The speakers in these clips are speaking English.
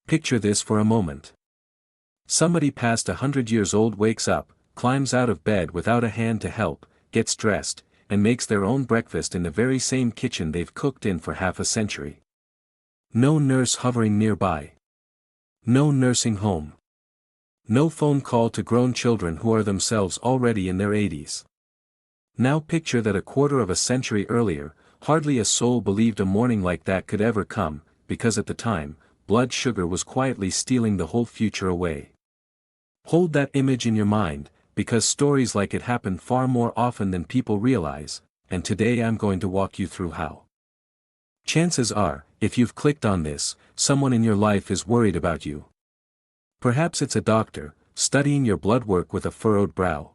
Picture this for a moment. Somebody past 100 years old wakes up, climbs out of bed without a hand to help, gets dressed, and makes their own breakfast in the very same kitchen they've cooked in for half a century. No nurse hovering nearby. No nursing home. No phone call to grown children who are themselves already in their 80s. Now picture that a quarter of a century earlier, hardly a soul believed a morning like that could ever come, because at the time, blood sugar was quietly stealing the whole future away. Hold that image in your mind, because stories like it happen far more often than people realize, and today I'm going to walk you through how. Chances are, if you've clicked on this, someone in your life is worried about you. Perhaps it's a doctor, studying your blood work with a furrowed brow.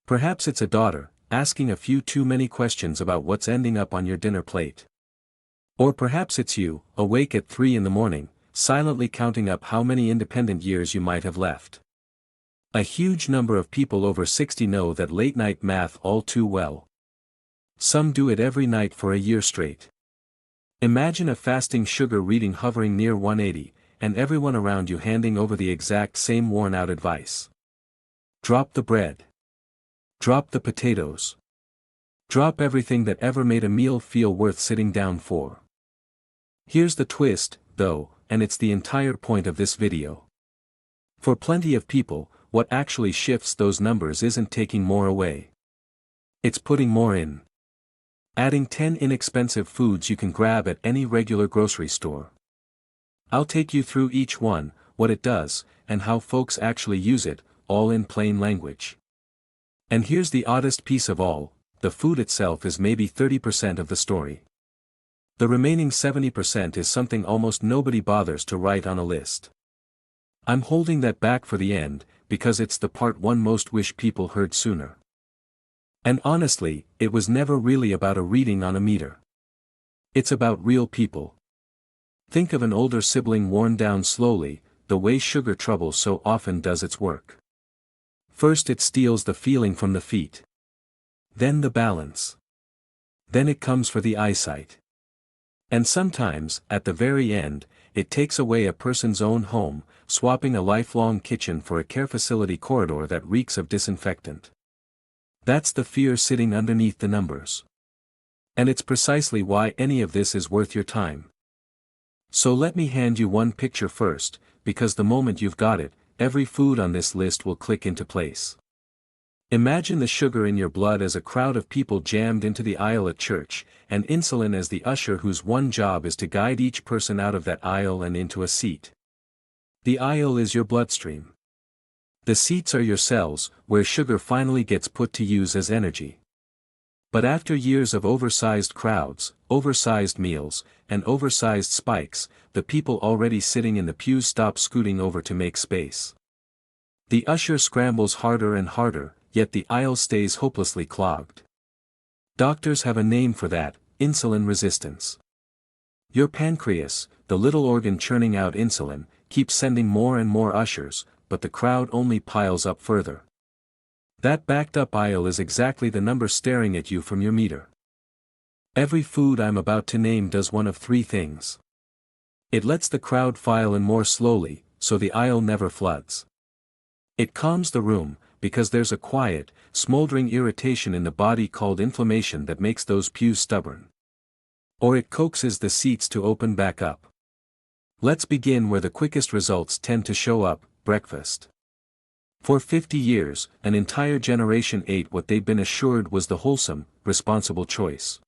Perhaps it's a daughter, asking a few too many questions about what's ending up on your dinner plate. Or perhaps it's you, awake at 3 in the morning, silently counting up how many independent years you might have left. A huge number of people over 60 know that late-night math all too well. Some do it every night for a year straight. Imagine a fasting sugar reading hovering near 180, and everyone around you handing over the exact same worn-out advice. Drop the bread. Drop the potatoes. Drop everything that ever made a meal feel worth sitting down for. Here's the twist, though, and it's the entire point of this video. For plenty of people, what actually shifts those numbers isn't taking more away. It's putting more in. Adding 10 inexpensive foods you can grab at any regular grocery store. I'll take you through each one, what it does, and how folks actually use it, all in plain language. And here's the oddest piece of all, the food itself is maybe 30% of the story. The remaining 70% is something almost nobody bothers to write on a list. I'm holding that back for the end, because it's the part one most wish people heard sooner. And honestly, it was never really about a reading on a meter. It's about real people. Think of an older sibling worn down slowly, the way sugar trouble so often does its work. First it steals the feeling from the feet. Then the balance. Then it comes for the eyesight. And sometimes, at the very end, it takes away a person's own home, swapping a lifelong kitchen for a care facility corridor that reeks of disinfectant. That's the fear sitting underneath the numbers. And it's precisely why any of this is worth your time. So let me hand you one picture first, because the moment you've got it, every food on this list will click into place. Imagine the sugar in your blood as a crowd of people jammed into the aisle at church, and insulin as the usher whose one job is to guide each person out of that aisle and into a seat. The aisle is your bloodstream. The seats are your cells, where sugar finally gets put to use as energy. But after years of oversized crowds, oversized meals, and oversized spikes, the people already sitting in the pews stop scooting over to make space. The usher scrambles harder and harder, yet the aisle stays hopelessly clogged. Doctors have a name for that, insulin resistance. Your pancreas, the little organ churning out insulin, keeps sending more and more ushers, but the crowd only piles up further. That backed up aisle is exactly the number staring at you from your meter. Every food I'm about to name does one of three things. It lets the crowd file in more slowly, so the aisle never floods. It calms the room, because there's a quiet, smoldering irritation in the body called inflammation that makes those pews stubborn. Or it coaxes the seats to open back up. Let's begin where the quickest results tend to show up, breakfast. For 50 years, an entire generation ate what they'd been assured was the wholesome, responsible choice.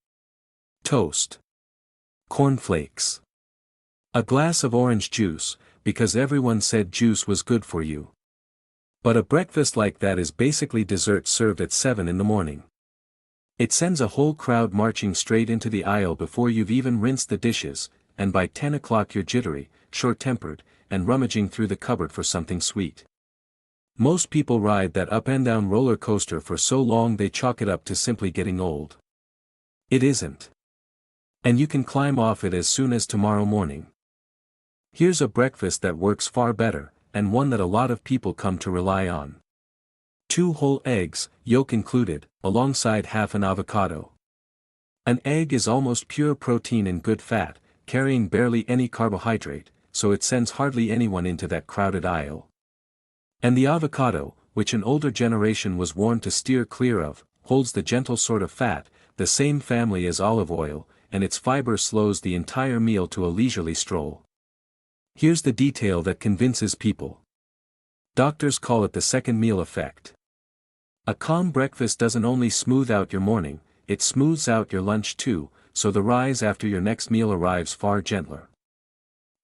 Toast. Cornflakes. A glass of orange juice, because everyone said juice was good for you. But a breakfast like that is basically dessert served at 7 in the morning. It sends a whole crowd marching straight into the aisle before you've even rinsed the dishes, and by 10 o'clock you're jittery, short-tempered, and rummaging through the cupboard for something sweet. Most people ride that up-and-down roller coaster for so long they chalk it up to simply getting old. It isn't. And you can climb off it as soon as tomorrow morning. Here's a breakfast that works far better, and one that a lot of people come to rely on. 2 whole eggs, yolk included, alongside half an avocado. An egg is almost pure protein and good fat, carrying barely any carbohydrate, so it sends hardly anyone into that crowded aisle. And the avocado, which an older generation was warned to steer clear of, holds the gentle sort of fat, the same family as olive oil, and its fiber slows the entire meal to a leisurely stroll. Here's the detail that convinces people. Doctors call it the second meal effect. A calm breakfast doesn't only smooth out your morning, it smooths out your lunch too, so the rise after your next meal arrives far gentler.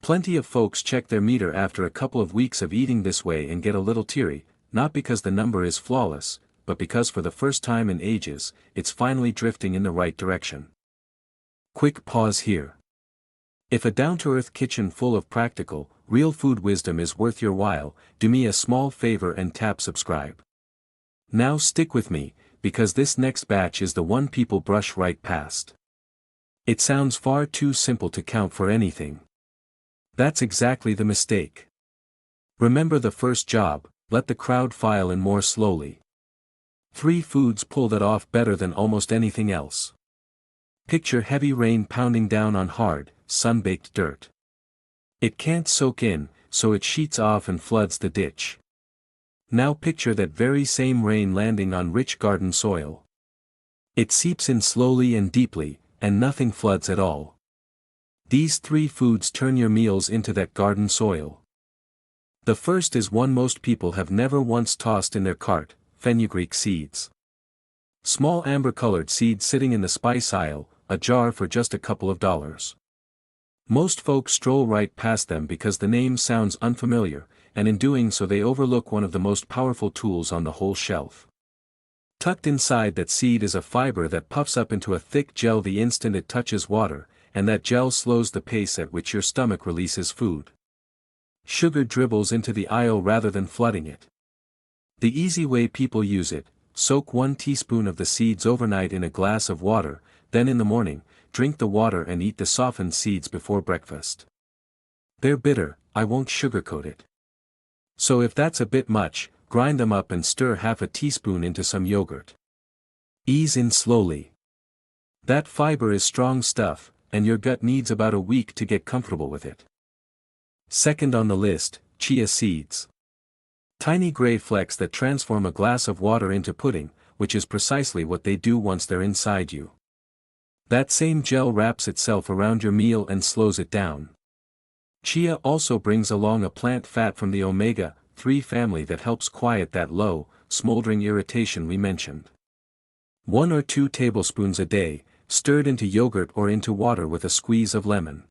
Plenty of folks check their meter after a couple of weeks of eating this way and get a little teary, not because the number is flawless, but because for the first time in ages, it's finally drifting in the right direction. Quick pause here. If a down-to-earth kitchen full of practical, real food wisdom is worth your while, do me a small favor and tap subscribe. Now stick with me, because this next batch is the one people brush right past. It sounds far too simple to count for anything. That's exactly the mistake. Remember the first job, let the crowd file in more slowly. 3 foods pull that off better than almost anything else. Picture heavy rain pounding down on hard, sun-baked dirt. It can't soak in, so it sheets off and floods the ditch. Now picture that very same rain landing on rich garden soil. It seeps in slowly and deeply, and nothing floods at all. These 3 foods turn your meals into that garden soil. The first is one most people have never once tossed in their cart, fenugreek seeds. Small amber-colored seeds sitting in the spice aisle, a jar for just a couple of dollars. Most folks stroll right past them because the name sounds unfamiliar, and in doing so they overlook one of the most powerful tools on the whole shelf. Tucked inside that seed is a fiber that puffs up into a thick gel the instant it touches water, and that gel slows the pace at which your stomach releases food. Sugar dribbles into the aisle rather than flooding it. The easy way people use it: soak 1 teaspoon of the seeds overnight in a glass of water, then in the morning, drink the water and eat the softened seeds before breakfast. They're bitter, I won't sugarcoat it. So if that's a bit much, grind them up and stir half a teaspoon into some yogurt. Ease in slowly. That fiber is strong stuff, and your gut needs about a week to get comfortable with it. Second on the list, chia seeds. Tiny gray flecks that transform a glass of water into pudding, which is precisely what they do once they're inside you. That same gel wraps itself around your meal and slows it down. Chia also brings along a plant fat from the omega-3 family that helps quiet that low, smoldering irritation we mentioned. 1 or 2 tablespoons a day, stirred into yogurt or into water with a squeeze of lemon.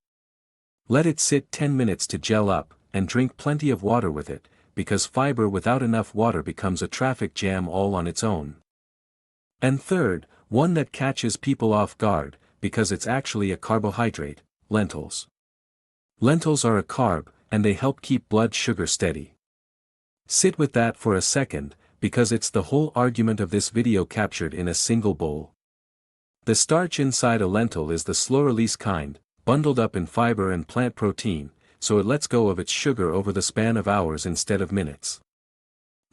Let it sit 10 minutes to gel up, and drink plenty of water with it, because fiber without enough water becomes a traffic jam all on its own. And third, one that catches people off guard, because it's actually a carbohydrate: lentils. Lentils are a carb, and they help keep blood sugar steady. Sit with that for a second, because it's the whole argument of this video captured in a single bowl. The starch inside a lentil is the slow-release kind, bundled up in fiber and plant protein, so it lets go of its sugar over the span of hours instead of minutes.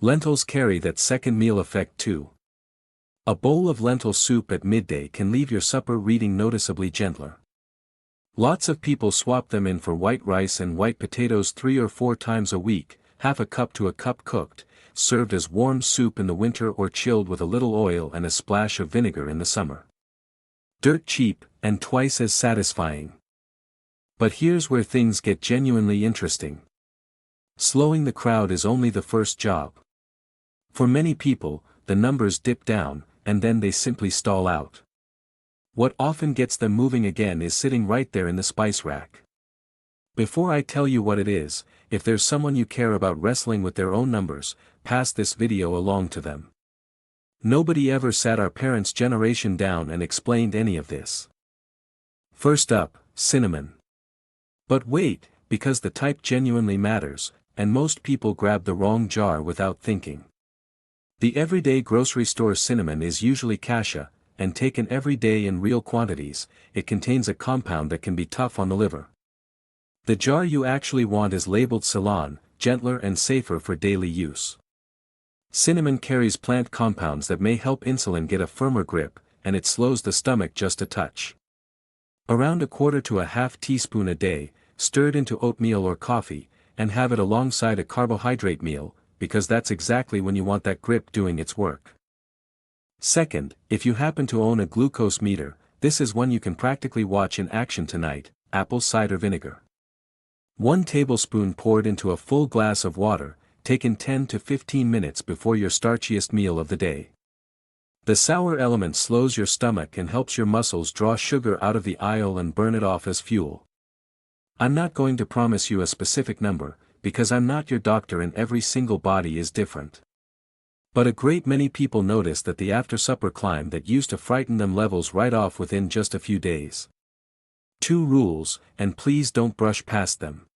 Lentils carry that second meal effect too. A bowl of lentil soup at midday can leave your supper reading noticeably gentler. Lots of people swap them in for white rice and white potatoes 3 or 4 times a week, half a cup to a cup cooked, served as warm soup in the winter or chilled with a little oil and a splash of vinegar in the summer. Dirt cheap, and twice as satisfying. But here's where things get genuinely interesting. Slowing the crowd is only the first job. For many people, the numbers dip down, and then they simply stall out. What often gets them moving again is sitting right there in the spice rack. Before I tell you what it is, if there's someone you care about wrestling with their own numbers, pass this video along to them. Nobody ever sat our parents' generation down and explained any of this. First up, cinnamon. But wait, because the type genuinely matters, and most people grab the wrong jar without thinking. The everyday grocery store cinnamon is usually cassia, and taken every day in real quantities, it contains a compound that can be tough on the liver. The jar you actually want is labeled Ceylon, gentler and safer for daily use. Cinnamon carries plant compounds that may help insulin get a firmer grip, and it slows the stomach just a touch. Around 1/4 to a half teaspoon a day, stir it into oatmeal or coffee, and have it alongside a carbohydrate meal, because that's exactly when you want that grip doing its work. Second, if you happen to own a glucose meter, this is one you can practically watch in action tonight: apple cider vinegar. 1 tablespoon poured into a full glass of water, taken 10 to 15 minutes before your starchiest meal of the day. The sour element slows your stomach and helps your muscles draw sugar out of the aisle and burn it off as fuel. I'm not going to promise you a specific number, because I'm not your doctor and every single body is different. But a great many people notice that the after-supper climb that used to frighten them levels right off within just a few days. 2 rules, and please don't brush past them.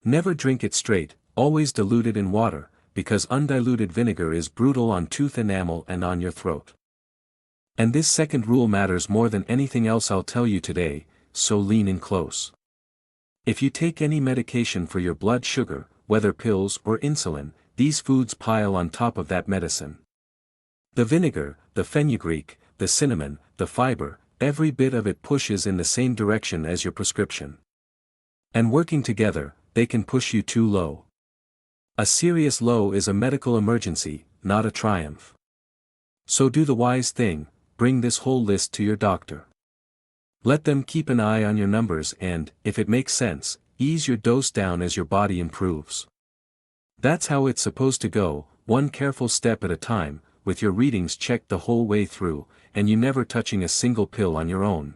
Never drink it straight, always dilute it in water, because undiluted vinegar is brutal on tooth enamel and on your throat. And this second rule matters more than anything else I'll tell you today, so lean in close. If you take any medication for your blood sugar, whether pills or insulin, these foods pile on top of that medicine. The vinegar, the fenugreek, the cinnamon, the fiber, every bit of it pushes in the same direction as your prescription. And working together, they can push you too low. A serious low is a medical emergency, not a triumph. So do the wise thing: bring this whole list to your doctor. Let them keep an eye on your numbers and, if it makes sense, ease your dose down as your body improves. That's how it's supposed to go, one careful step at a time, with your readings checked the whole way through, and you never touching a single pill on your own.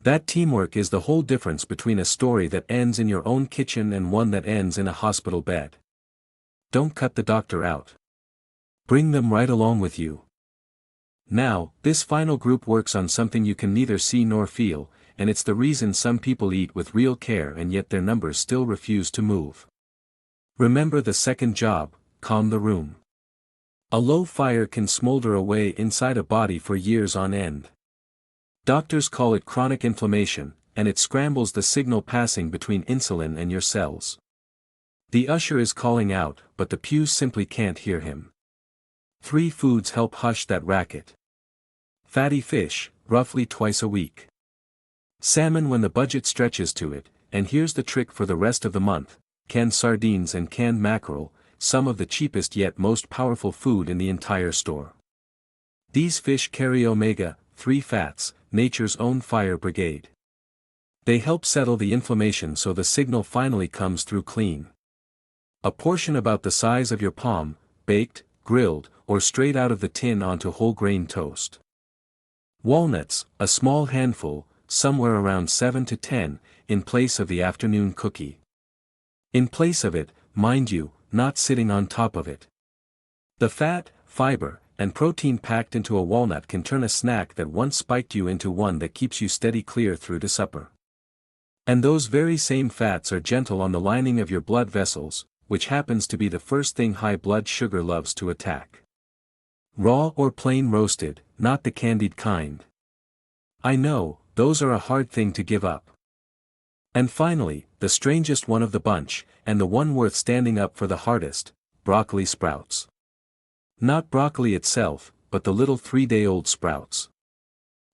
That teamwork is the whole difference between a story that ends in your own kitchen and one that ends in a hospital bed. Don't cut the doctor out. Bring them right along with you. Now, this final group works on something you can neither see nor feel, and it's the reason some people eat with real care and yet their numbers still refuse to move. Remember the second job: calm the room. A low fire can smolder away inside a body for years on end. Doctors call it chronic inflammation, and it scrambles the signal passing between insulin and your cells. The usher is calling out, but the pews simply can't hear him. 3 foods help hush that racket. Fatty fish, roughly twice a week. Salmon when the budget stretches to it, and here's the trick for the rest of the month: canned sardines and canned mackerel, some of the cheapest yet most powerful food in the entire store. These fish carry omega-3 fats, nature's own fire brigade. They help settle the inflammation so the signal finally comes through clean. A portion about the size of your palm, baked, grilled, or straight out of the tin onto whole grain toast. Walnuts, a small handful, somewhere around 7 to 10, in place of the afternoon cookie. In place of it, mind you, not sitting on top of it. The fat, fiber, and protein packed into a walnut can turn a snack that once spiked you into one that keeps you steady clear through to supper. And those very same fats are gentle on the lining of your blood vessels, which happens to be the first thing high blood sugar loves to attack. Raw or plain roasted, not the candied kind. I know, those are a hard thing to give up. And finally, the strangest one of the bunch, and the one worth standing up for the hardest: broccoli sprouts. Not broccoli itself, but the little 3-day-old sprouts.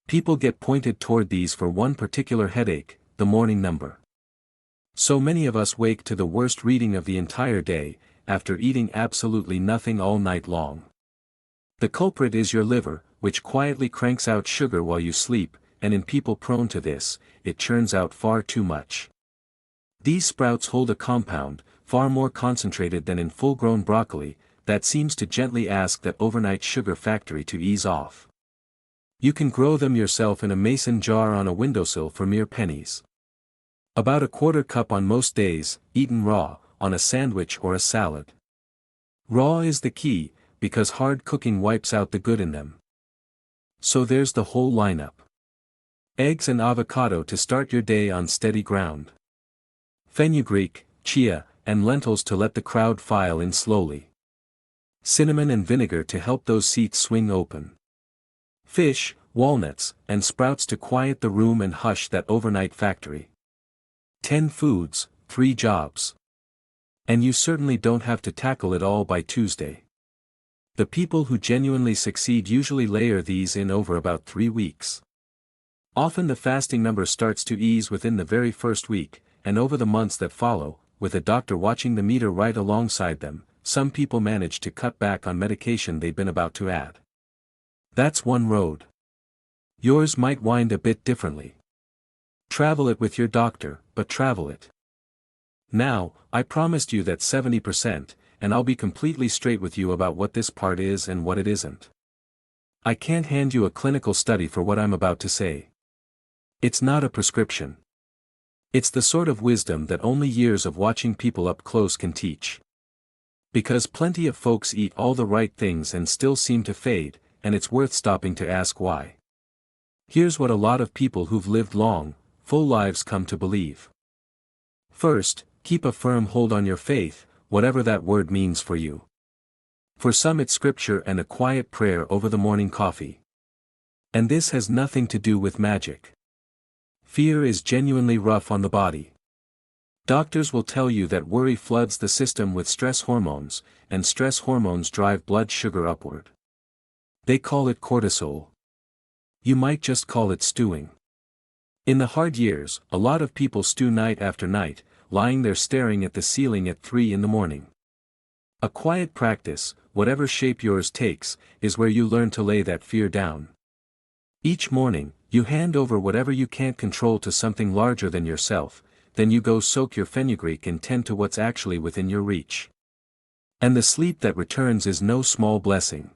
People get pointed toward these for one particular headache: the morning number. So many of us wake to the worst reading of the entire day, after eating absolutely nothing all night long. The culprit is your liver, which quietly cranks out sugar while you sleep, and in people prone to this, it churns out far too much. These sprouts hold a compound, far more concentrated than in full-grown broccoli, that seems to gently ask that overnight sugar factory to ease off. You can grow them yourself in a mason jar on a windowsill for mere pennies. About a quarter cup on most days, eaten raw, on a sandwich or a salad. Raw is the key, because hard cooking wipes out the good in them. So there's the whole lineup. Eggs and avocado to start your day on steady ground. Fenugreek, chia, and lentils to let the crowd file in slowly. Cinnamon and vinegar to help those seats swing open. Fish, walnuts, and sprouts to quiet the room and hush that overnight factory. 10 foods, 3 jobs. And you certainly don't have to tackle it all by Tuesday. The people who genuinely succeed usually layer these in over about 3 weeks. Often the fasting number starts to ease within the very first week, and over the months that follow, with a doctor watching the meter right alongside them, some people manage to cut back on medication they've been about to add. That's one road. Yours might wind a bit differently. Travel it with your doctor, but travel it. Now, I promised you that 70%, and I'll be completely straight with you about what this part is and what it isn't. I can't hand you a clinical study for what I'm about to say. It's not a prescription. It's the sort of wisdom that only years of watching people up close can teach. Because plenty of folks eat all the right things and still seem to fade, and it's worth stopping to ask why. Here's what a lot of people who've lived long, full lives come to believe. First, keep a firm hold on your faith, whatever that word means for you. For some it's scripture and a quiet prayer over the morning coffee. And this has nothing to do with magic. Fear is genuinely rough on the body. Doctors will tell you that worry floods the system with stress hormones, and stress hormones drive blood sugar upward. They call it cortisol. You might just call it stewing. In the hard years, a lot of people stew night after night, lying there staring at the ceiling at 3 in the morning. A quiet practice, whatever shape yours takes, is where you learn to lay that fear down. Each morning, you hand over whatever you can't control to something larger than yourself, then you go soak your fenugreek and tend to what's actually within your reach. And the sleep that returns is no small blessing.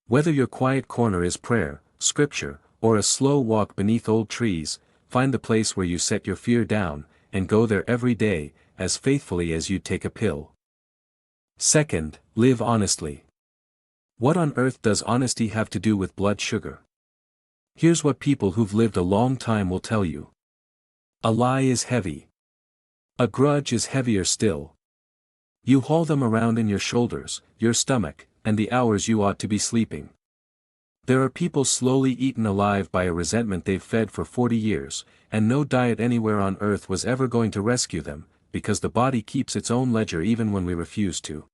Whether your quiet corner is prayer, scripture, or a slow walk beneath old trees, find the place where you set your fear down, and go there every day, as faithfully as you'd take a pill. Second, live honestly. What on earth does honesty have to do with blood sugar? Here's what people who've lived a long time will tell you. A lie is heavy. A grudge is heavier still. You haul them around in your shoulders, your stomach, and the hours you ought to be sleeping. There are people slowly eaten alive by a resentment they've fed for 40 years, and no diet anywhere on earth was ever going to rescue them, because the body keeps its own ledger even when we refuse to.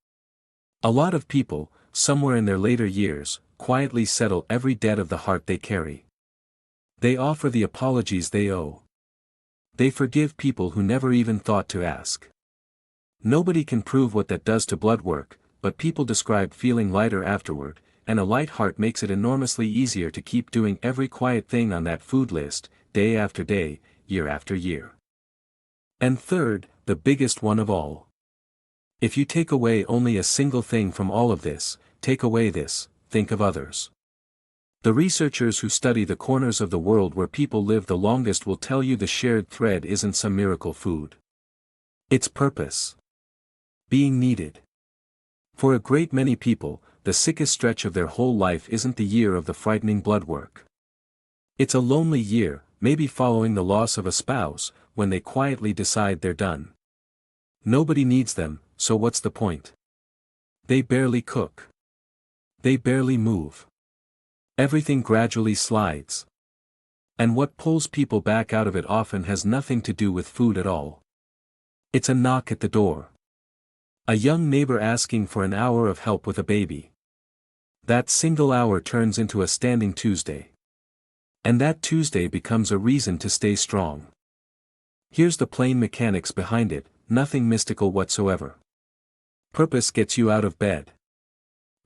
A lot of people, somewhere in their later years, quietly settle every debt of the heart they carry. They offer the apologies they owe. They forgive people who never even thought to ask. Nobody can prove what that does to blood work, but people describe feeling lighter afterward, and a light heart makes it enormously easier to keep doing every quiet thing on that food list, day after day, year after year. And third, the biggest one of all. If you take away only a single thing from all of this, take away this: think of others. The researchers who study the corners of the world where people live the longest will tell you the shared thread isn't some miracle food. It's purpose. Being needed. For a great many people, the sickest stretch of their whole life isn't the year of the frightening blood work. It's a lonely year, maybe following the loss of a spouse, when they quietly decide they're done. Nobody needs them, so what's the point? They barely cook. They barely move. Everything gradually slides. And what pulls people back out of it often has nothing to do with food at all. It's a knock at the door. A young neighbor asking for an hour of help with a baby. That single hour turns into a standing Tuesday. And that Tuesday becomes a reason to stay strong. Here's the plain mechanics behind it, nothing mystical whatsoever. Purpose gets you out of bed.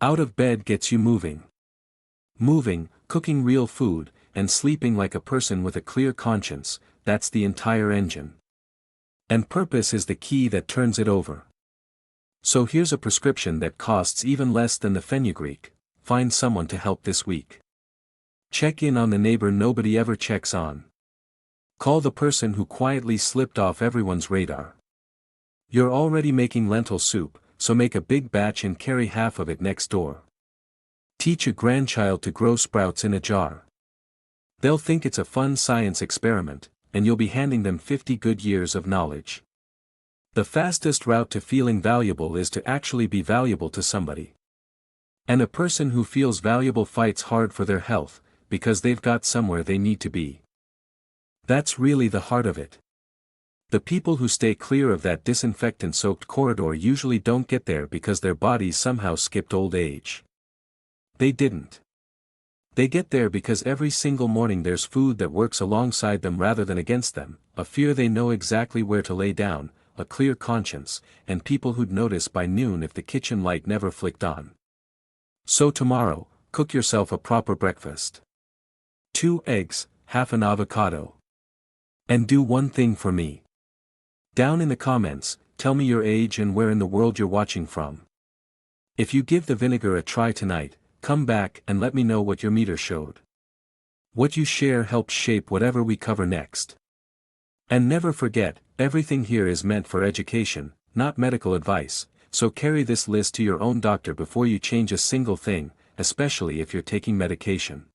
Out of bed gets you moving. Moving, cooking real food, and sleeping like a person with a clear conscience, that's the entire engine. And purpose is the key that turns it over. So here's a prescription that costs even less than the fenugreek: find someone to help this week. Check in on the neighbor nobody ever checks on. Call the person who quietly slipped off everyone's radar. You're already making lentil soup, so make a big batch and carry half of it next door. Teach a grandchild to grow sprouts in a jar. They'll think it's a fun science experiment, and you'll be handing them 50 good years of knowledge. The fastest route to feeling valuable is to actually be valuable to somebody. And a person who feels valuable fights hard for their health, because they've got somewhere they need to be. That's really the heart of it. The people who stay clear of that disinfectant-soaked corridor usually don't get there because their bodies somehow skipped old age. They didn't. They get there because every single morning there's food that works alongside them rather than against them, a fear they know exactly where to lay down, a clear conscience, and people who'd notice by noon if the kitchen light never flicked on. So tomorrow, cook yourself a proper breakfast. 2 eggs, half an avocado. And do one thing for me. Down in the comments, tell me your age and where in the world you're watching from. If you give the vinegar a try tonight, come back and let me know what your meter showed. What you share helps shape whatever we cover next. And never forget, everything here is meant for education, not medical advice, so carry this list to your own doctor before you change a single thing, especially if you're taking medication.